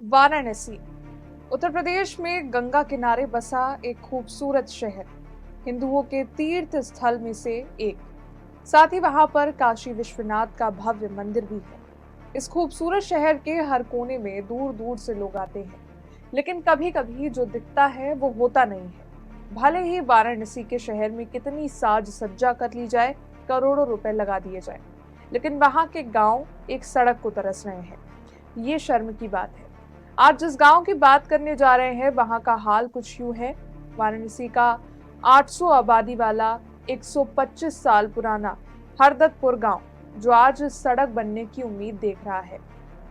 वाराणसी उत्तर प्रदेश में गंगा किनारे बसा एक खूबसूरत शहर, हिंदुओं के तीर्थ स्थल में से एक। साथ ही वहां पर काशी विश्वनाथ का भव्य मंदिर भी है। इस खूबसूरत शहर के हर कोने में दूर दूर से लोग आते हैं, लेकिन कभी कभी जो दिखता है वो होता नहीं है। भले ही वाराणसी के शहर में कितनी साज सज्जा कर ली जाए, करोड़ों रुपए लगा दिए जाए, लेकिन वहां के गांव एक सड़क को तरस रहे हैं। ये शर्म की बात है। आज जिस गांव की बात करने जा रहे हैं वहां का हाल कुछ यूं है। वाराणसी का 800 आबादी वाला 125 साल पुराना हरदत्तपुर गांव, जो आज सड़क बनने की उम्मीद देख रहा है,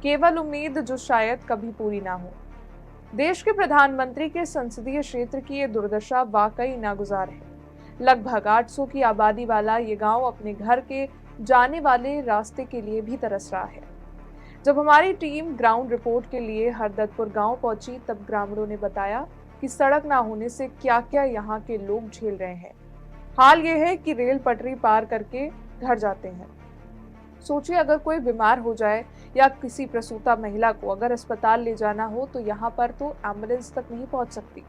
केवल उम्मीद जो शायद कभी पूरी ना हो। देश के प्रधानमंत्री के संसदीय क्षेत्र की ये दुर्दशा वाकई नागुजार है। लगभग 800 की आबादी वाला ये गांव अपने घर के जाने वाले रास्ते के लिए भी तरस रहा है। जब हमारी टीम ग्राउंड रिपोर्ट के लिए हरदत्तपुर गांव पहुंची, तब ग्रामीणों ने बताया कि सड़क ना होने से क्या क्या यहाँ के लोग झेल रहे हैं। हाल ये है कि रेल पटरी पार करके घर जाते हैं। सोचिए, अगर कोई बीमार हो जाए या किसी प्रसूता महिला को अगर अस्पताल ले जाना हो तो यहाँ पर तो एम्बुलेंस तक नहीं पहुंच सकती।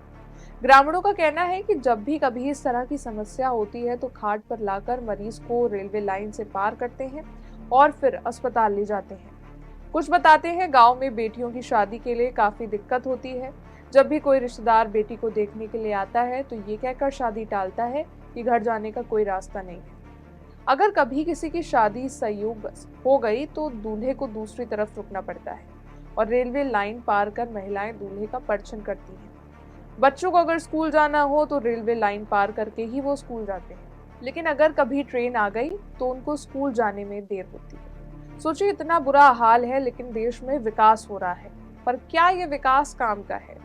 ग्रामीणों का कहना है कि जब भी कभी इस तरह की समस्या होती है तो खाट पर लाकर मरीज को रेलवे लाइन से पार करते हैं और फिर अस्पताल ले जाते हैं। कुछ बताते हैं गांव में बेटियों की शादी के लिए काफी दिक्कत होती है। जब भी कोई रिश्तेदार बेटी को देखने के लिए आता है तो ये कहकर शादी टालता है कि घर जाने का कोई रास्ता नहीं है। अगर कभी किसी की शादी संयोग हो गई तो दूल्हे को दूसरी तरफ रुकना पड़ता है और रेलवे लाइन पार कर महिलाएं दूल्हे का परछन करती हैं। बच्चों को अगर स्कूल जाना हो तो रेलवे लाइन पार करके ही वो स्कूल जाते हैं, लेकिन अगर कभी ट्रेन आ गई तो उनको स्कूल जाने में देर होती है। सोचिए, इतना बुरा हाल है, लेकिन देश में विकास हो रहा है, पर क्या ये विकास काम का है?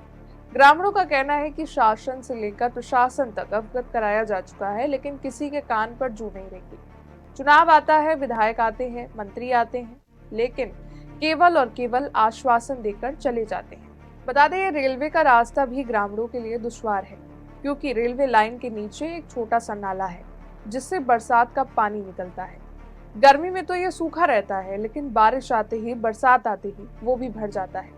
ग्रामीणों का कहना है कि शासन से लेकर प्रशासन तक अवगत कराया जा चुका है, लेकिन किसी के कान पर जू नहीं रेंगी। चुनाव आता है, विधायक आते हैं, मंत्री आते हैं, लेकिन केवल और केवल आश्वासन देकर चले जाते हैं। बता दें, रेलवे का रास्ता भी ग्रामीणों के लिए दुश्वार है, क्योंकि रेलवे लाइन के नीचे एक छोटा सा नाला है जिससे बरसात का पानी निकलता है। गर्मी में तो ये सूखा रहता है, लेकिन बारिश आते ही, बरसात आते ही वो भी भर जाता है।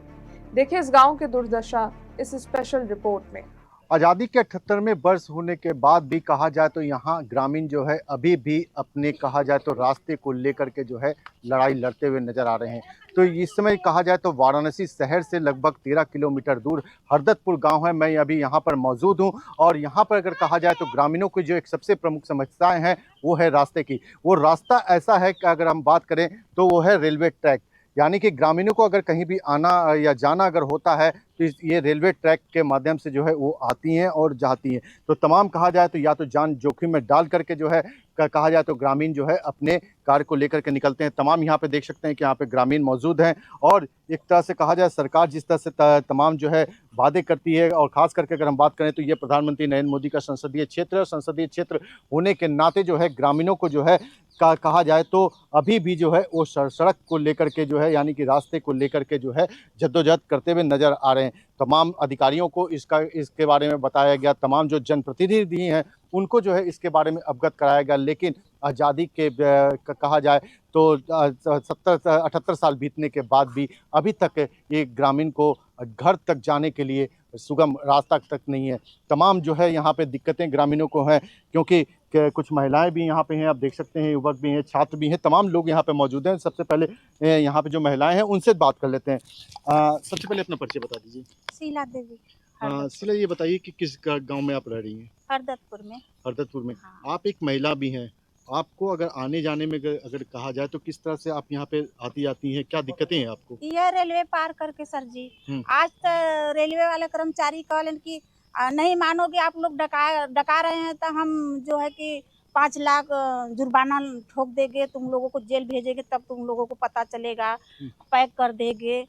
देखिए इस गांव की दुर्दशा इस स्पेशल रिपोर्ट में। आज़ादी के 78वें वर्ष होने के बाद भी कहा जाए तो यहाँ ग्रामीण जो है अभी भी अपने कहा जाए तो रास्ते को लेकर के जो है लड़ाई लड़ते हुए नजर आ रहे हैं। तो इस समय कहा जाए तो वाराणसी शहर से लगभग 13 किलोमीटर दूर हरदत्तपुर गांव है। मैं अभी यहाँ पर मौजूद हूँ और यहाँ पर अगर कहा जाए तो ग्रामीणों की जो एक सबसे प्रमुख समस्याएं हैं वो है रास्ते की। वो रास्ता ऐसा है कि अगर हम बात करें तो वो है रेलवे ट्रैक, यानी कि ग्रामीणों को अगर कहीं भी आना या जाना अगर होता है तो ये रेलवे ट्रैक के माध्यम से जो है वो आती हैं और जाती हैं। तो तमाम कहा जाए तो या तो जान जोखिम में डाल करके जो है कहा जाए तो ग्रामीण जो है अपने कार्य को लेकर के निकलते हैं। तमाम यहाँ पे देख सकते हैं कि यहाँ पे ग्रामीण मौजूद हैं और एक तरह से कहा जाए सरकार जिस तरह से तमाम जो है वादे करती है, और खास करके अगर हम बात करें तो ये प्रधानमंत्री नरेंद्र मोदी का संसदीय क्षेत्र होने के नाते जो है ग्रामीणों को जो है कहा जाए तो अभी भी जो है वो सड़क को लेकर के जो है यानी कि रास्ते को लेकर के जो है जद्दोजहद करते हुए नजर आ रहे हैं। तमाम अधिकारियों को इसके बारे में बताया गया, तमाम जो जनप्रतिनिधि हैं उनको जो है इसके बारे में अवगत कराया गया, लेकिन आज़ादी के कहा जाए तो 78 साल बीतने के बाद भी अभी तक ये ग्रामीण को घर तक जाने के लिए सुगम रास्ता तक नहीं है। तमाम जो है यहाँ पे दिक्कतें ग्रामीणों को हैं, क्योंकि कुछ महिलाएं भी यहाँ पे हैं, आप देख सकते हैं, युवक भी हैं, छात्र भी हैं, तमाम लोग यहाँ पे मौजूद हैं। सबसे पहले यहाँ पे जो महिलाएं हैं उनसे बात कर लेते हैं। सबसे पहले अपना परिचय बता दीजिए। शीला देवी। शीला, ये बताइए कि किस गांव में आप रह रही हैं? हरदत्तपुर में। हरदत्तपुर में। हाँ। आप एक महिला भी हैं, आपको अगर आने जाने में अगर कहा जाए तो किस तरह से आप यहाँ पे आती जाती हैं, क्या दिक्कतें हैं आपको? यह रेलवे पार करके सर जी, आज तो रेलवे वाले कर्मचारी कहलन कि नहीं मानोगे, आप लोग डका रहे हैं तो हम जो है कि 5 लाख जुर्माना ठोक देंगे, तुम लोगों को जेल भेजेंगे, तब तुम लोगों को पता चलेगा, पैक कर देंगे।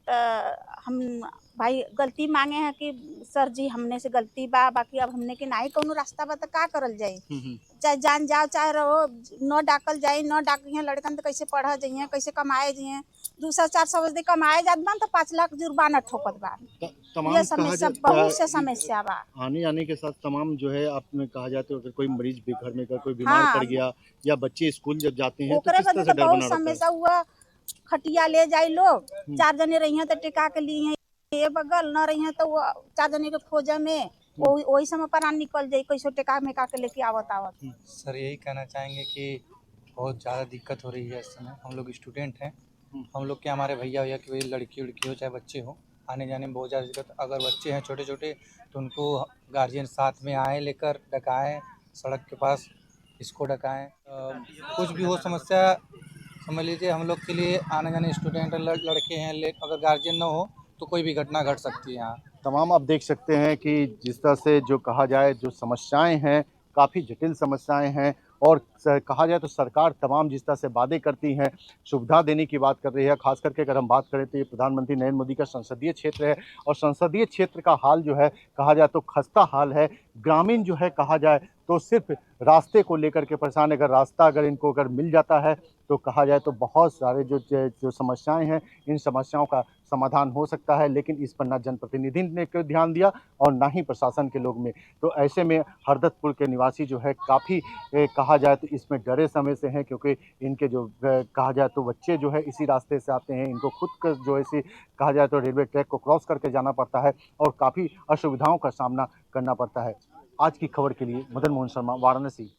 तो हम भाई गलती मांगे हैं कि सर जी हमने से गलती बा, बाकी अब हमने के नहीं कोनो रास्ता बा तो का करल जाए। चाहे जान जाओ चाहे रहो, न डाकल जाए, न डाकिए लड़कन तो कैसे पढ़ जाइए, कैसे कमाए जाइए। 200-400 बजे कमाए जात बा तो 5 लाख जुर्माना ठोकत बा। ये समस्या बहुत से समस्या बा। आने आने के साथ तमाम जो है आपने कहा जाए तो अगर कोई मरीज भी घर में कोई बीमार पड़ गया या बच्चे स्कूल जब जाते हैं तो किस तरह से डर बना रहता है? समस्या हुआ खटिया ले जाए लोग, 4 जने रही हैं तो टिका के लिए हैं ये बगल, न रही हैं तो वो 4 जने के खोजे में वही समय पर निकल जाए, कैसे टिका में का के लेके आवत आवत। सर यही कहना चाहेंगे कि बहुत ज़्यादा दिक्कत हो रही है इस समय। हम लोग स्टूडेंट हैं, हम लोग के हमारे भैया भैया की लड़की उड़की हो चाहे बच्चे हो, आने जाने में बहुत ज़्यादा दिक्कत। अगर बच्चे हैं छोटे छोटे तो उनको गार्जियन साथ में आए, लेकर डकाएँ सड़क के पास, इसको डकाएँ। कुछ भी हो समस्या, समझ लीजिए हम लोग के लिए आने जाने स्टूडेंट लड़के हैं, अगर गार्जियन ना हो तो कोई भी घटना घट सकती है यहाँ। तमाम आप देख सकते हैं कि जिस तरह से जो कहा जाए जो समस्याएं हैं, काफ़ी जटिल समस्याएं हैं और कहा जाए तो सरकार तमाम जिस तरह से वादे करती हैं, सुविधा देने की बात कर रही है। खास करके अगर हम बात करें तो ये प्रधानमंत्री नरेंद्र मोदी का संसदीय क्षेत्र है और संसदीय क्षेत्र का हाल जो है कहा जाए तो खस्ता हाल है। ग्रामीण जो है कहा जाए तो सिर्फ रास्ते को लेकर के परेशान। अगर रास्ता इनको मिल जाता है तो कहा जाए तो बहुत सारे जो समस्याएं हैं, इन समस्याओं का समाधान हो सकता है, लेकिन इस पर ना जनप्रतिनिधि ने क्यों ध्यान दिया और ना ही प्रशासन के लोग में। तो ऐसे में हरदत्तपुर के निवासी जो है काफ़ी कहा जाए तो इसमें डरे समय से हैं, क्योंकि इनके जो कहा जाए तो बच्चे जो है इसी रास्ते से आते हैं। इनको खुद का जो है इसी कहा जाए तो रेलवे ट्रैक को क्रॉस करके जाना पड़ता है और काफ़ी असुविधाओं का सामना करना पड़ता है। आज की खबर के लिए मदन मोहन शर्मा, वाराणसी।